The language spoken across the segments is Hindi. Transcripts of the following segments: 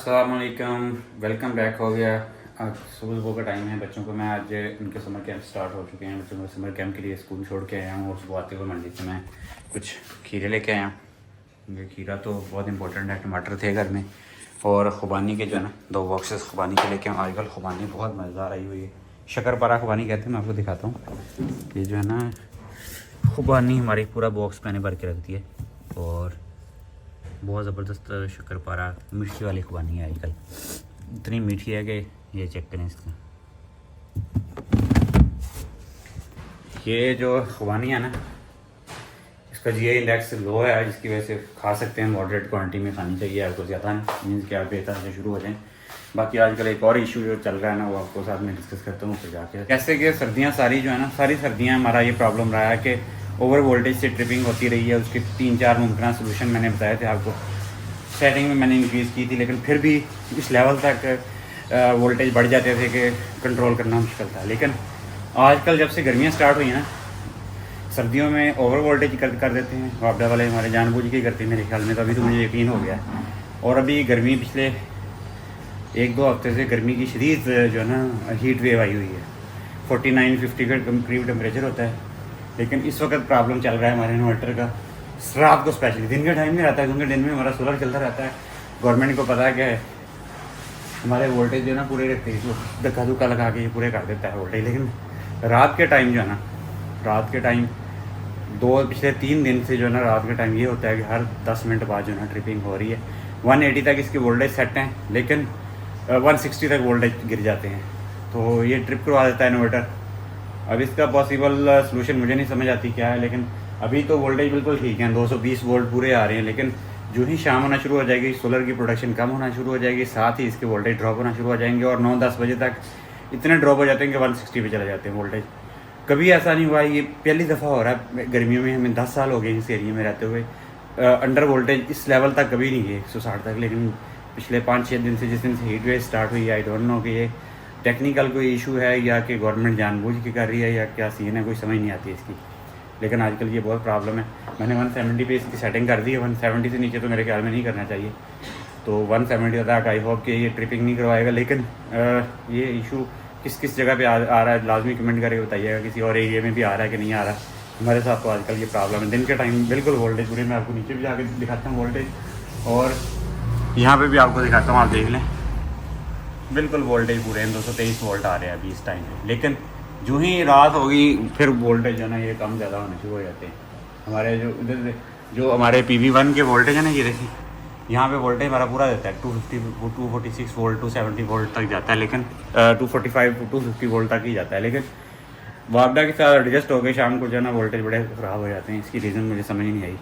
अस्सलाम वालेकुम, वेलकम बैक हो गया। आज सुबह सुबह का टाइम है। बच्चों को मैं आज उनके समर कैंप स्टार्ट हो चुके हैं। बच्चों को समर कैंप के लिए स्कूल छोड़ के आया हूँ और सुबह आते हुए मंडी से मैं कुछ खीरे लेके आया हूँ। ये खीरा तो बहुत इंपॉर्टेंट है। टमाटर थे घर में और खुबानी के जो है ना 2 बॉक्सेस खुबानी के लेके आऊँ। आजकल खुबानी बहुत मज़ेदार आई हुई है। शक्करपारा खुबानी कहते हैं। मैं आपको दिखाता हूँ। ये जो है ना खुबानी हमारी पूरा बॉक्स मैंने भर के रख दिया और बहुत ज़बरदस्त शक्करपारा मिर्ची वाली खुबानी है। आजकल इतनी मीठी है कि ये चेक करें इसका। ये जो खुबानी है ना, इसका जीआई इंडेक्स लो है, जिसकी वजह से खा सकते हैं। मॉडरेट क्वांटिटी में खानी चाहिए आपको, ज़्यादा नहीं। मीन्स कि आप बेहतर से शुरू हो जाएँ। बाकी आजकल एक और इशू जो चल रहा है ना, वो आपको साथ में डिस्कस करता हूँ फिर जाके। कैसे कि सर्दियाँ सारी जो है ना, सारी सर्दियाँ हमारा ये प्रॉब्लम रहा है कि ओवर वोल्टेज से ट्रिपिंग होती रही है। उसके 3-4 मुमकिन सोल्यूशन मैंने बताए थे आपको। सेटिंग में मैंने इंक्रीज़ की थी, लेकिन फिर भी इस लेवल तक वोल्टेज बढ़ जाते थे कि कंट्रोल करना मुश्किल था। लेकिन आजकल जब से गर्मियाँ स्टार्ट हुई हैं ना, सर्दियों में ओवर वोल्टेज कर देते हैं। वापडा वाले हमारे जानबूझ के करते हैं मेरे ख्याल में, तो अभी तो मुझे यकीन हो गया है। और अभी गर्मी पिछले 1-2 हफ्ते से गर्मी की शदीद जो है ना हीट वेव आई हुई है। 49-50 के करीब टेम्परेचर होता है। लेकिन इस वक्त प्रॉब्लम चल रहा है हमारे इन्वर्टर का। रात को स्पेशली, दिन के टाइम में रहता है क्योंकि दिन में हमारा सोलर चलता रहता है। गवर्नमेंट को पता है कि हमारे वोल्टेज जो है ना पूरे रहते हैं, तो धक्का धुक्का लगा के पूरे कर देता है वोल्टेज। लेकिन रात के टाइम जो है ना, रात के टाइम पिछले 3 दिन से जो है ना, रात के टाइम ये होता है कि हर 10 मिनट बाद जो है ना ट्रिपिंग हो रही है। 180 तक इसके वोल्टेज सेट हैं, लेकिन 160 तक वोल्टेज गिर जाते हैं। तो ये ट्रिप करवा देता है इन्वर्टर। अब इसका पॉसिबल सलूशन मुझे नहीं समझ आती क्या है, लेकिन अभी तो वोल्टेज बिल्कुल ठीक है, 220 वोल्ट पूरे आ रहे हैं। लेकिन जो ही शाम होना शुरू हो जाएगी, सोलर की प्रोडक्शन कम होना शुरू हो जाएगी, साथ ही इसके वोल्टेज ड्रॉप होना शुरू हो जाएंगे और 9-10 बजे तक इतने ड्रॉप हो जाते हैं कि 160 पे चले जाते हैं वोल्टेज। कभी ऐसा नहीं हुआ, ये पहली दफ़ा हो रहा है गर्मियों में। हमें 10 साल हो गए इस एरिया में रहते हुए। अंडर वोल्टेज इस लेवल तक कभी नहीं गए, 160 तक। लेकिन पिछले 5-6 दिन से, जिस दिन से हीट वेव स्टार्ट हुई, आई डोंट नो कि ये टेक्निकल कोई इशू है या कि गवर्नमेंट जानबूझ के कर रही है या क्या सीन है, कोई समझ नहीं आती इसकी। लेकिन आजकल ये बहुत प्रॉब्लम है। मैंने 170 पे इसकी सेटिंग कर दी है। 170 से नीचे तो मेरे ख्याल में नहीं करना चाहिए। तो 170 तक आई होप कि ये ट्रिपिंग नहीं करवाएगा। लेकिन ये इशू किस किस जगह पे आ रहा है, लाजमी कमेंट करके बताइएगा। किसी और एरिया में भी आ रहा है कि नहीं आ रहा। हमारे साथ तो आजकल ये प्रॉब्लम है। दिन के टाइम बिल्कुल वोल्टेज पूरे, मैं आपको नीचे भी जाके दिखाता हूँ वोल्टेज, और यहाँ पर भी आपको दिखाता हूँ, आप देख लें। बिल्कुल वोल्टेज पूरे हैं, 223 वोल्ट आ रहे हैं अभी इस टाइम पे। लेकिन जो ही रात होगी फिर वोल्टेज जो है ना ये कम ज़्यादा होने शुरू हो जाते हैं। हमारे जो हमारे PV1 के वोल्टेज है ना, ये देखिए यहाँ पे वोल्टेज हमारा पूरा देता है 250 246 वोल्ट 270 वोल्ट तक जाता है। लेकिन 245 250 वोल्ट तक ही जाता है। लेकिन वापडा के साथ एडजस्ट हो गए, शाम को जो है ना वोल्टेज बड़े ख़राब हो जाते हैं। इसकी रीज़न मुझे समझ नहीं आई।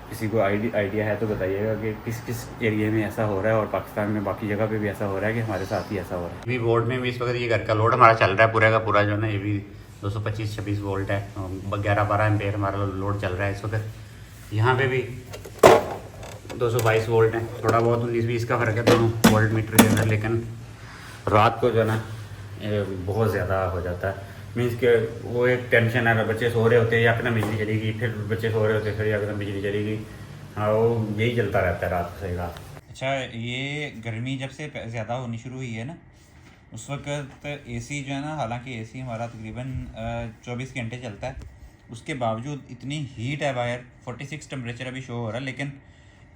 किसी को आइडिया है तो बताइएगा कि किस किस एरिया में ऐसा हो रहा है और पाकिस्तान में बाकी जगह पे भी ऐसा हो रहा है कि हमारे साथ ही ऐसा हो रहा है। भी बोर्ड में भी इस वक्त ये घर का लोड हमारा चल रहा है पूरा का पूरा, जो है ना ये भी 225-26 वोल्ट है। 11-12 एम्पेयर हमारा लोड चल रहा है इस वक्त। यहाँ पे भी 222 वोल्ट है। थोड़ा बहुत 19-20 का फ़र्क है दोनों वोल्ट मीटर के अंदर। लेकिन रात को जो है ना बहुत ज़्यादा हो जाता है। मीन्स के वो एक टेंशन है। बच्चे सो रहे होते हैं, यकदम बिजली चली गई, फिर बच्चे सो रहे होते हैं, फिर यकदम बिजली चली गई। हाँ, वो यही चलता रहता है रात को, सही रात। अच्छा, ये गर्मी जब से ज़्यादा होनी शुरू हुई है ना, उस वक्त एसी जो है ना, हालांकि एसी हमारा तकरीबन 24 घंटे चलता है, उसके बावजूद इतनी हीट है बाहर। 46 टेम्परेचर अभी शो हो रहा है। लेकिन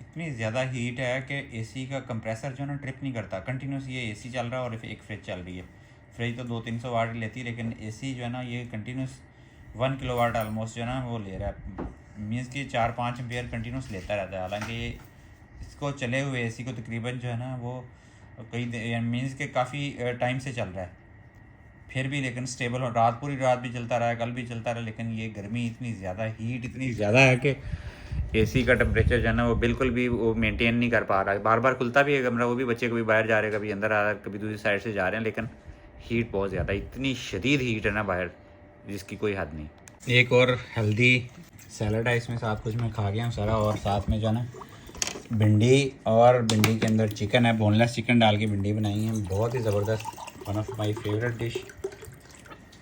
इतनी ज़्यादा हीट है कि एसी का कंप्रेसर जो है ना ट्रिप नहीं करता। कंटिन्यूस ये एसी चल रहा है और एक फ्रिज चल रही है। फ्रिज तो 200-300 वाट लेती है, लेकिन एसी जो है ना ये कंटिन्यूस 1 किलोवाट ऑलमोस्ट जो है ना वो ले रहा है। मीन्स कि 4-5 एम्पेयर कंटिन्यूस लेता रहता है। हालांकि इसको चले हुए एसी को तकरीबन जो है ना वो कई मीन्स के काफ़ी टाइम से चल रहा है, फिर भी लेकिन स्टेबल हो। पूरी रात भी चलता रहा, कल भी चलता रहा। लेकिन ये गर्मी इतनी ज़्यादा, हीट इतनी ज़्यादा है कि एसी का टेम्परेचर जो है ना वो बिल्कुल भी वो मेंटेन नहीं कर पा रहा है। बार बार खुलता भी है कमरा, वो भी बच्चे कभी बाहर जा रहे हैं, कभी अंदर आ रहे हैं, कभी दूसरी साइड से जा रहे हैं। लेकिन हीट बहुत ज़्यादा, इतनी शदीद हीट है ना बाहर, जिसकी कोई हद नहीं। एक और हेल्दी सैलड है इसमें, साथ कुछ मैं खा गया हूँ सारा। और साथ में जो है ना भिंडी, और भिंडी के अंदर चिकन है, बोनलेस चिकन डाल के भिंडी बनाई है। बहुत ही ज़बरदस्त, one of my favourite dish.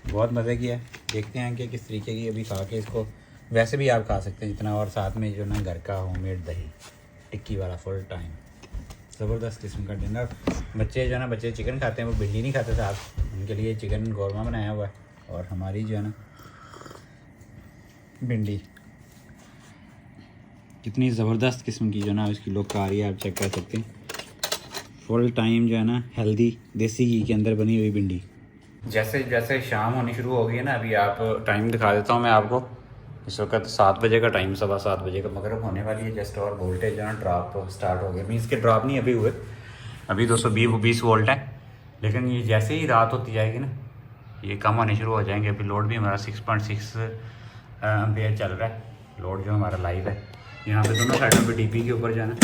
बहुत मज़े की है। देखते हैं कि किस तरीके की, अभी खा के इसको। वैसे भी आप खा सकते हैं जितना, और साथ में जो ना घर का होममेड दही टिक्की वाला फुल टाइम। ज़बरदस्त किस्म का डिनर। बच्चे जो है ना, बच्चे चिकन खाते हैं, वो भिंडी नहीं खाते साथ, उनके लिए चिकन कौरमा बनाया हुआ है। और हमारी जो है ना भिंडी, कितनी ज़बरदस्त किस्म की जो है ना इसकी लुक आ रही है, आप चेक कर सकते हैं। फुल टाइम जो है ना हेल्दी देसी घी के अंदर बनी हुई भिंडी। जैसे जैसे शाम होनी शुरू हो गई है ना, अभी आप टाइम दिखा देता हूँ मैं आपको। इस वक्त 7 बजे का टाइम, 7:15 बजे का मगरब होने वाली है जस्ट। और वोल्टेज जो है ना ड्रॉप स्टार्ट हो गया, मीन्स के ड्रॉप नहीं अभी हुए, अभी 220 वोल्ट है। लेकिन ये जैसे ही रात होती जाएगी ना, ये कम होने शुरू हो जाएंगे। अभी लोड भी हमारा 6.6 एम्पेयर चल रहा है, लोड जो हमारा लाइव है। यहाँ पे दोनों साइडों पे डीपी के ऊपर जो है ना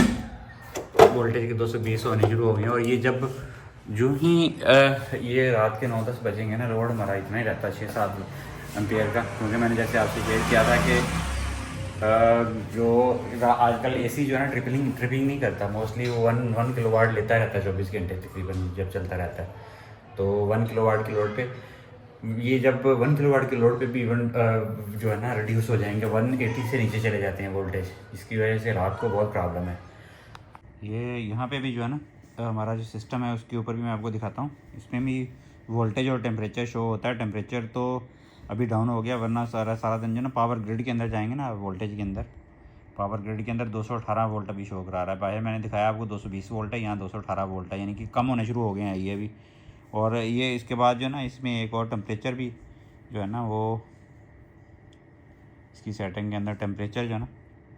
वोल्टेज के 220 होने शुरू हो गए हैं। और ये जब जो ही ये रात के 9-10 बजेंगे ना, लोड हमारा इतना ही रहता है 6-7 एम्पेयर का। क्योंकि मैंने जैसे आपसे शेयर किया था कि जो आजकल एसी जो है ना ट्रिपिंग नहीं करता, मोस्टली वो 1 किलोवाट लेता रहता है 24 घंटे तकरीबन जब चलता रहता है। तो 1 किलोवाट की लोड पे ये जब 1 किलोवाट की लोड पे भी इवन जो है ना रिड्यूस हो जाएंगे, 180 से नीचे चले जाते हैं वोल्टेज। इसकी वजह से रात को बहुत प्रॉब्लम है। ये यहाँ पे भी जो है ना हमारा जो सिस्टम है उसके ऊपर भी मैं आपको दिखाता हूँ। इसमें भी वोल्टेज और टेम्परेचर शो होता है। टेम्परेचर तो अभी डाउन हो गया, वरना सारा दिन जो ना पावर ग्रिड के अंदर जाएंगे ना, वोल्टेज के अंदर, पावर ग्रिड के अंदर 218 वोल्ट अभी शो करा रहा है। बाहर मैंने दिखाया आपको 220 वोल्ट है, यहाँ 218 वोल्ट है, यानी कि कम होने शुरू हो गए हैं ये भी। और ये इसके बाद जो है ना इसमें एक और टेम्परेचर भी जो है ना वो इसकी सेटिंग के अंदर टेम्परेचर जो है ना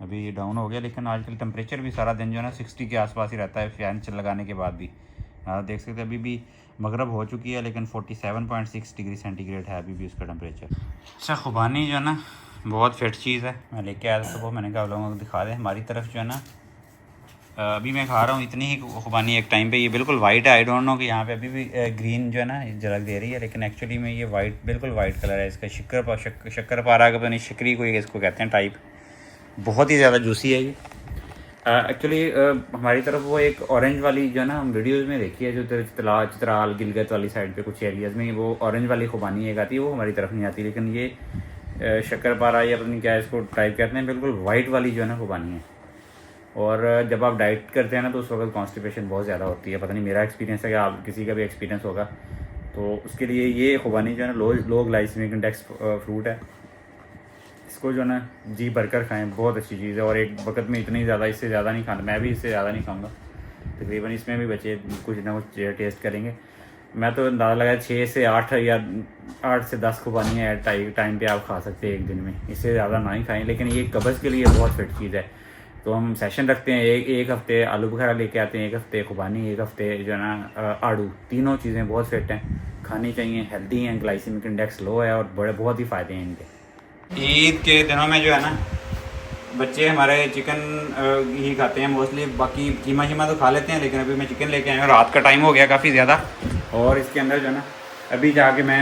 अभी ये डाउन हो गया। लेकिन आजकल टेम्परेचर भी सारा दिन जो है ना 60 के आसपास ही रहता है फ़ैन लगाने के बाद भी। आप देख सकते हैं अभी भी मगरब हो चुकी है, लेकिन 47.6 डिग्री सेंटीग्रेड है अभी भी उसका टेम्परेचर। अच्छा, खुबानी जो है ना बहुत फिट चीज़ है, मैं लेके आया था सुबह, मैंने कहा लोगों को दिखा दें। हमारी तरफ जो है ना अभी मैं खा रहा हूँ इतनी ही खुबानी एक टाइम पे। ये बिल्कुल वाइट है, आई डोंट नो कि यहाँ पे अभी भी ग्रीन जो है ना झलक दे रही है, लेकिन एक्चुअली में ये वाइट, बिल्कुल वाइट कलर है इसका। शक्कर-पारा का पता नहीं, शक्करी कोई इसको कहते हैं टाइप, बहुत ही ज़्यादा जूसी है ये। एक्चुअली हमारी तरफ वो एक ऑरेंज वाली जो है ना हम वीडियोज़ में देखी है, जो चित्राल गिलगित वाली साइड पे कुछ एरियाज़ में वो ऑरेंज वाली खुबानी एक आती है, वो हमारी तरफ नहीं आती। लेकिन ये शक्कर-पारा या पता नहीं क्या इसको टाइप कहते हैं, बिल्कुल वाइट वाली जो है ना खुबानी है। और जब आप डाइट करते हैं ना तो उस वक्त कॉन्स्टिपेशन बहुत ज़्यादा होती है। पता नहीं मेरा एक्सपीरियंस है कि आप किसी का भी एक्सपीरियंस होगा, तो उसके लिए ये खुबानी जो है ना लो ग्लाइसेमिक इंडेक्स फ्रूट है। इसको जो है ना जी भरकर खाएं, बहुत अच्छी चीज़ है। और एक वक्त में इतनी ज़्यादा, इससे ज़्यादा नहीं खाना, मैं भी इससे ज़्यादा नहीं खाऊंगा तकरीबन। इसमें भी बच्चे कुछ ना कुछ टेस्ट करेंगे। मैं तो अंदाज़ा लगाया 6 से 8 या 8 से 10 खुबानी है टाइम पे आप खा सकते हैं एक दिन में, इससे ज़्यादा ना ही खाएँ। लेकिन ये कब्ज़ के लिए बहुत फिट चीज़ है। तो हम सेशन रखते हैं, एक हफ़्ते आलू बुखारा लेके आते हैं, एक हफ़्ते खुबानी, एक हफ़्ते जो है ना आड़ू। तीनों चीज़ें बहुत फिट हैं, खानी चाहिए, हेल्दी हैं, ग्लाइसेमिक इंडेक्स लो है और बहुत ही फ़ायदे हैं इनके। ईद के दिनों में जो है ना बच्चे हमारे चिकन ही खाते हैं मोस्टली, बाकी कीमा शीमा तो खा लेते हैं। लेकिन अभी मैं चिकन लेके आया हूँ, रात का टाइम हो गया काफ़ी ज़्यादा, और इसके अंदर जो है ना अभी जाके मैं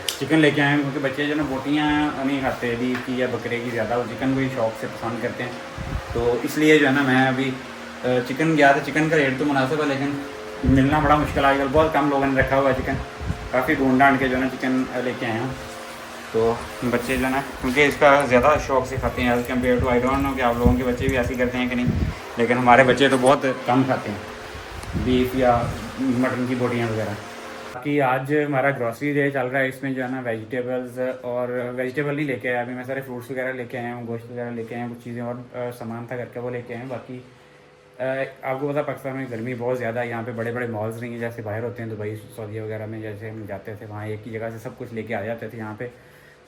चिकन लेके आया हूँ। क्योंकि बच्चे जो ना बोटियाँ नहीं खाते बीफ की या बकरे की ज़्यादा, वो चिकन को ही शौक से पसंद करते हैं। तो इसलिए जो है ना मैं अभी चिकन गया था। चिकन का रेट तो मुनासिब है, लेकिन मिलना बड़ा मुश्किल है आजकल, बहुत कम लोगों ने रखा हुआ है चिकन। काफ़ी ढूंढ ढांड के जो है ना चिकन लेके आए हैं। तो बच्चे जो है ना क्योंकि इसका ज़्यादा शौक से खाते हैं as compare to, I don't know कि आप लोगों के बच्चे भी ऐसे करते हैं कि नहीं, लेकिन हमारे बच्चे तो बहुत कम खाते हैं बीफ या मटन की बोटियाँ वगैरह। बाकी आज हमारा ग्रॉसरी डे चल रहा है, इसमें जो है ना वेजिटेबल्स और वेजिटेबल नहीं लेके आया अभी मैं, सारे फ्रूट्स वगैरह लेके आया हूँ, गोश्त वगैरह लेके आया हूँ, कुछ चीज़ें और सामान था घर का वो लेके आए हैं। बाकी आपको पता पाकिस्तान में गर्मी बहुत ज़्यादा है, यहाँ पे बड़े बड़े मॉल्स नहीं हैं जैसे बाहर होते हैं दुबई सऊदी वगैरह में। जैसे हम जाते थे वहाँ एक ही जगह से सब कुछ लेके आ जाते थे, यहाँ पे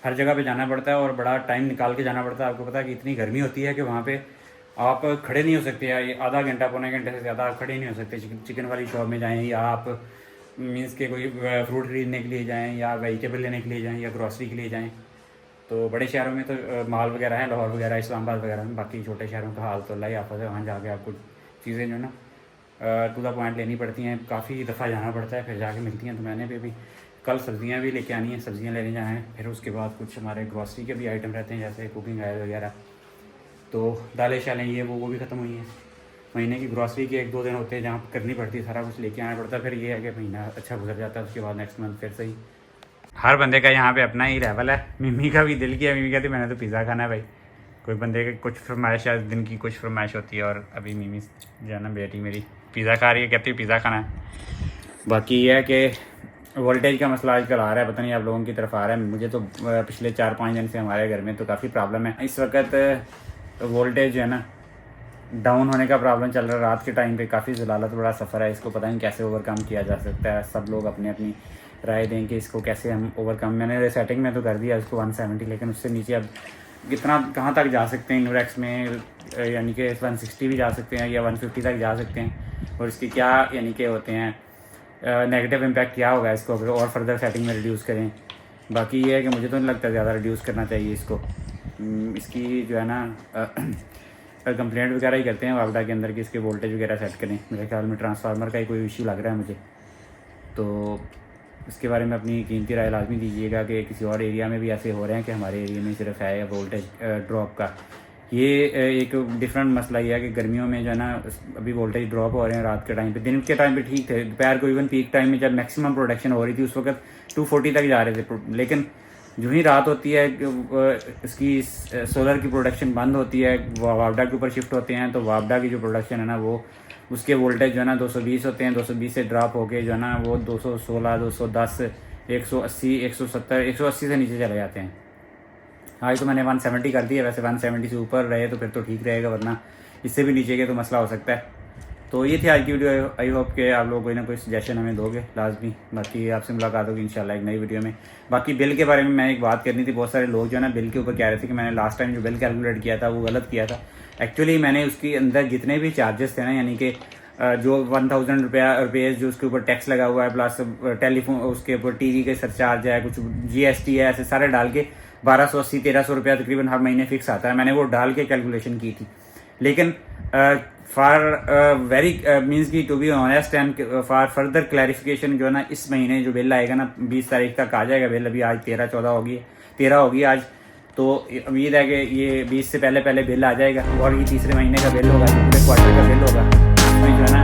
हर जगह पे जाना पड़ता है और बड़ा टाइम निकाल के जाना पड़ता है। आपको पता है कि इतनी गर्मी होती है कि वहाँ पे आप खड़े नहीं हो सकते, या आधा घंटा पौने घंटे से ज़्यादा आप खड़े नहीं हो सकते। चिकन वाली शॉप में जाएँ, या आप मीन्स के कोई फ्रूट खरीदने के लिए जाएँ, या वेजिटेबल लेने के लिए जाएँ, या ग्रॉसरी के लिए जाएँ। तो बड़े शहरों में तो मॉल वगैरह हैं, लाहौर वगैरह, इस्लामाबाद वगैरह में। बाकी छोटे शहरों का हाल तो अल्लाह ही हाफ़िज़ है, वहाँ जाके आपको चीज़ें जो है ना टू द पॉइंट लेनी पड़ती हैं, काफ़ी दफ़ा जाना पड़ता है, फिर जाके मिलती हैं। तो मैंने भी अभी कल सब्ज़ियाँ भी लेके आनी हैं, सब्ज़ियाँ लेने जाना है। फिर उसके बाद कुछ हमारे ग्रॉसरी के भी आइटम रहते हैं जैसे कुकिंग ऑयल वगैरह, तो दालें शालें ये वो भी ख़त्म हुई हैं। महीने की ग्रॉसरी के 1-2 दिन होते हैं जहाँ करनी पड़ती है, सारा कुछ लेके आना पड़ता है। फिर ये है कि महीना अच्छा गुजर जाता है, उसके बाद नेक्स्ट मंथ फिर सही। हर बंदे का यहाँ पे अपना ही लेवल है। मिम्मी का भी दिल किया, मिम्मी कहती मैंने तो पिज़्ज़ा खाना है भाई, कोई बंदे के कुछ फरमाइश है, दिन की कुछ फरमाइश होती है। और अभी मीमी जो है ना बेटी मेरी पिज़्ज़ा खा रही है, कहती है पिज़्ज़ा खाना है। बाकी ये है कि वोल्टेज का मसला आजकल आ रहा है, पता नहीं आप लोगों की तरफ आ रहा है। मुझे तो पिछले 4-5 दिन से हमारे घर में तो काफ़ी प्रॉब्लम है इस वक्त। वोल्टेज जो है ना डाउन होने का प्रॉब्लम चल रहा है रात के टाइम पे। काफ़ी ज़लालत बड़ा सफ़र है, इसको पता नहीं कैसे ओवरकम किया जा सकता है। सब लोग अपनी अपनी राय दें कि इसको कैसे हम ओवरकम। मैंने सेटिंग में तो कर दिया इसको 170, लेकिन उससे नीचे अब कितना कहाँ तक जा सकते हैं इनोरेक्स में, यानी कि 160 भी जा सकते हैं या 150 तक जा सकते हैं। और इसके क्या यानी कि होते हैं नेगेटिव इम्पैक्ट क्या होगा इसको अगर और फर्दर सेटिंग में रिड्यूस करें। बाकी ये है कि मुझे तो नहीं लगता ज़्यादा रिड्यूस करना चाहिए इसको। इसकी जो है ना कंप्लेंट वगैरह ही करते हैं वापडा के अंदर कि इसके वोल्टेज वगैरह सेट करें। मेरे ख्याल में ट्रांसफार्मर का ही कोई इशू लग रहा है मुझे। तो इसके बारे में अपनी कीमती राय लाजमी दीजिएगा कि किसी और एरिया में भी ऐसे हो रहे हैं कि हमारे एरिया में सिर्फ है या वोल्टेज ड्रॉप का। ये एक डिफरेंट मसला ये है कि गर्मियों में जो है ना अभी वोल्टेज ड्रॉप हो रहे हैं रात के टाइम पे। दिन के टाइम पे ठीक थे, दोपहर को इवन पीक टाइम में जब मैक्सिमम प्रोडक्शन हो रही थी उस वक्त 240 तक जा रहे थे। लेकिन जो ही रात होती है इसकी सोलर की प्रोडक्शन बंद होती है, वापडा के ऊपर शिफ्ट होते हैं। तो वापडा की जो प्रोडक्शन है ना वो उसके वोल्टेज जो है ना 220 होते हैं। 220 से ड्रॉप होके जो है ना वो 216, 210, 180, 170, 180 से नीचे चले जाते हैं। आज तो मैंने 170 कर दिया। वैसे 170 से ऊपर रहे तो फिर तो ठीक रहेगा, वरना इससे भी नीचे के तो मसला हो सकता है। तो ये थी आज की वीडियो। आई होप कि आप लोग कोई ना कोई सजेशन हमें दोगे लाजमी। बाकी आपसे मुलाकात होगी इंशाल्लाह एक नई वीडियो में। बाकी बिल के बारे में मैं एक बात करनी थी। बहुत सारे लोग जो है ना बिल के ऊपर कह रहे थे कि मैंने लास्ट टाइम जो बिल कैलकुलेट किया था वो गलत किया था। एक्चुअली मैंने उसके अंदर जितने भी चार्जेस थे ना, यानी कि जो 1000 रुपये जो उसके ऊपर टैक्स लगा हुआ है, प्लस टेलीफोन उसके ऊपर टीवी के सरचार्ज है, कुछ GST है, ऐसे सारे डाल के 1280 1300 रुपया तकरीबन हर महीने फिक्स आता है। मैंने वो डाल के कैलकुलेशन की थी। लेकिन फॉर वेरी मीन्स की to be honest and for further clarification जो है ना इस महीने जो बिल आएगा ना 20 तारीख तक आ जाएगा बिल। अभी आज 13 होगी आज। तो उम्मीद है कि ये 20 से पहले बिल आ जाएगा और ये तीसरे महीने का बिल होगा, पूरे क्वार्टर का बिल होगा। इसमें जो है ना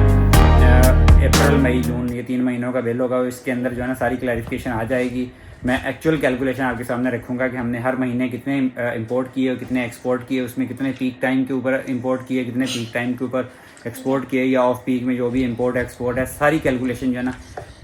अप्रैल मई जून ये 3 महीनों का बिल होगा। इसके अंदर जो है ना सारी क्लैरिफिकेशन आ जाएगी। मैं एक्चुअल कैलकुलेशन आपके सामने रखूंगा कि हमने हर महीने कितने इंपोर्ट किए और कितने एक्सपोर्ट किए, उसमें कितने पीक टाइम के ऊपर इंपोर्ट किए, कितने पीक टाइम के ऊपर एक्सपोर्ट किए, या ऑफ पीक में जो भी इंपोर्ट एक्सपोर्ट है सारी कैलकुलेशन जो है ना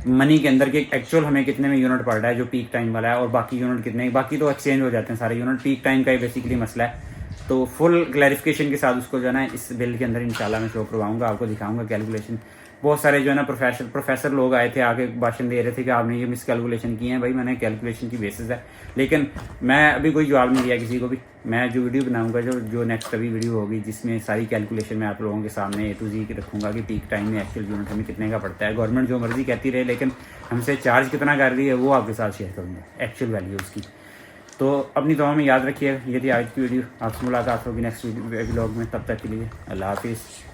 मनी के अंदर के एक्चुअल हमें कितने में यूनिट पड़ रहा है जो पीक टाइम वाला है, और बाकी यूनिट कितने, बाकी तो एक्सचेंज हो जाते हैं सारे यूनिट। पीक टाइम का ही बेसिकली मसला है। तो फुल क्लैरिफिकेशन के साथ उसको जो है ना इस बिल के अंदर इंशाल्लाह मैं शो करवाऊंगा, आपको दिखाऊंगा कैलकुलेशन। बहुत सारे जो है ना प्रोफेसर लोग आए थे, आके भाषण दे रहे थे कि आपने ये मिस कैलकुलेशन की है। भाई मैंने कैलकुलेशन की बेसिस है, लेकिन मैं अभी कोई जवाब नहीं दिया किसी को भी। मैं जो वीडियो बनाऊंगा जो नेक्स्ट अभी वीडियो होगी जिसमें सारी कैलकुलेशन मैं आप लोगों के सामने A to Z रखूंगा कि पीक टाइम में एक्चुअल यूनिट हमें कितने का पड़ता है। गवर्नमेंट जो मर्जी कहती रहे, लेकिन हमसे चार्ज कितना कर रही है वो आपके साथ शेयर करूँगा एक्चुअल वैल्यू उसकी। तो अपनी दुआ में याद रखिए। ये थी आज की वीडियो। आपसे मुलाकात होगी नेक्स्ट व्लॉग में। तब तक के लिए अल्लाह हाफिज़।